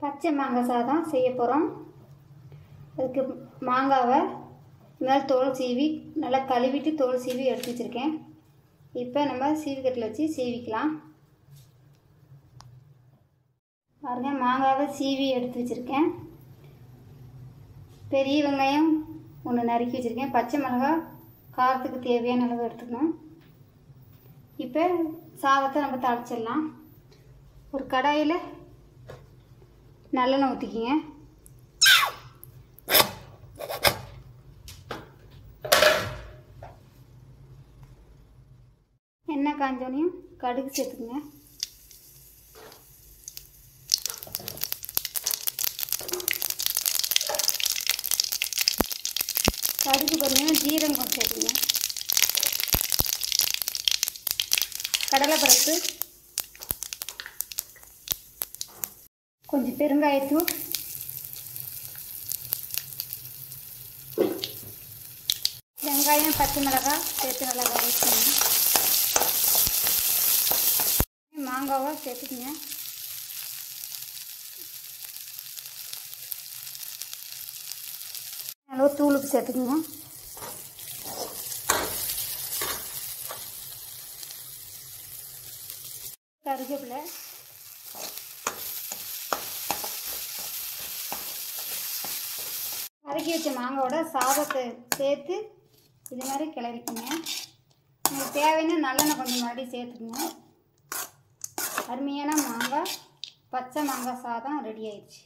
பச்சை மாங்காய் சாதம் செய்ய போகிறோம். அதுக்கு மாங்காவை மேல் தோல் சீவி நல்லா கழுவிட்டு தோல் சீவி எடுத்து வச்சுருக்கேன். இப்போ நம்ம சீவிக்கட்டில் வச்சு சீவிக்கலாம். பாருங்க, மாங்காவை சீவி எடுத்து வச்சுருக்கேன். பெரிய வெங்காயம் ஒன்று நறுக்கி வச்சுருக்கேன். பச்சை மிளகாய் காரத்துக்கு தேவையான அளவு எடுத்துக்கணும். இப்போ சாதத்தை நம்ம தாளிச்சிடலாம். ஒரு கடாயில் நல்லெண்ணெய் ஊற்றிக்கிங்க. எண்ணெய் காஞ்சோனையும் கடுகு சேர்த்துக்குங்க. கடுகு பார்த்தீங்கன்னா ஜீரகம் கொஞ்சம் சேர்த்துங்க. கடலைப்பருப்பு, கொஞ்சம் பெருங்காயத்தூள், வெங்காயம் பச்சை மிளகாய் சேர்த்து நல்லா வதக்கிங்க. மாங்காவை சேர்த்துக்குங்க. அளவு தூளுக்கு சேர்த்துக்குங்க. கருவேப்பிலை, அரைக்கி வச்ச மாங்காவோட சாதத்தை சேர்த்து இது மாதிரி கிளறிக்குங்க. உங்களுக்கு தேவையான நல்லெண்ணெய் கொஞ்சம் மறுபடியும் சேர்த்துக்குங்க. அருமையான மாங்காய் பச்சை மாங்காய் சாதம் ரெடி ஆயிடுச்சு.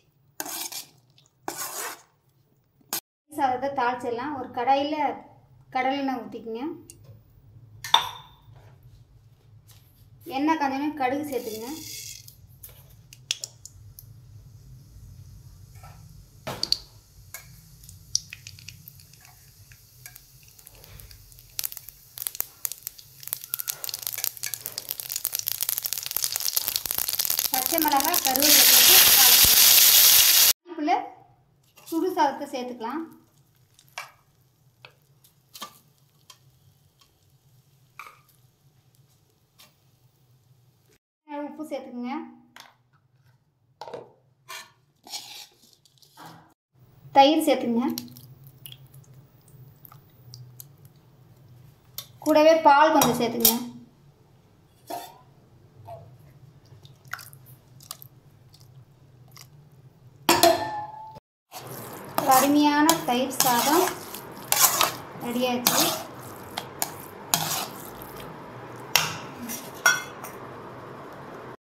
சாதத்தை தாளிச்சிடலாம். ஒரு கடாயில் கடலெண்ணெய் ஊற்றிக்குங்க. எண்ணெய் காஞ்சோனே கடுகு சேர்த்துக்குங்க. பச்சை மிளகாய் கருவேப்பிலை சேர்த்து தாளிச்சிக்கலாம். சுடு சாதத்தை சேர்த்துக்கலாம். உப்பு சேர்த்துக்குங்க. தயிர் சேர்த்துங்க. கூடவே பால் கொஞ்சம் சேர்த்துங்க. அருமையான தயிர் சாதம் ரெடி ஆயிடுச்சு.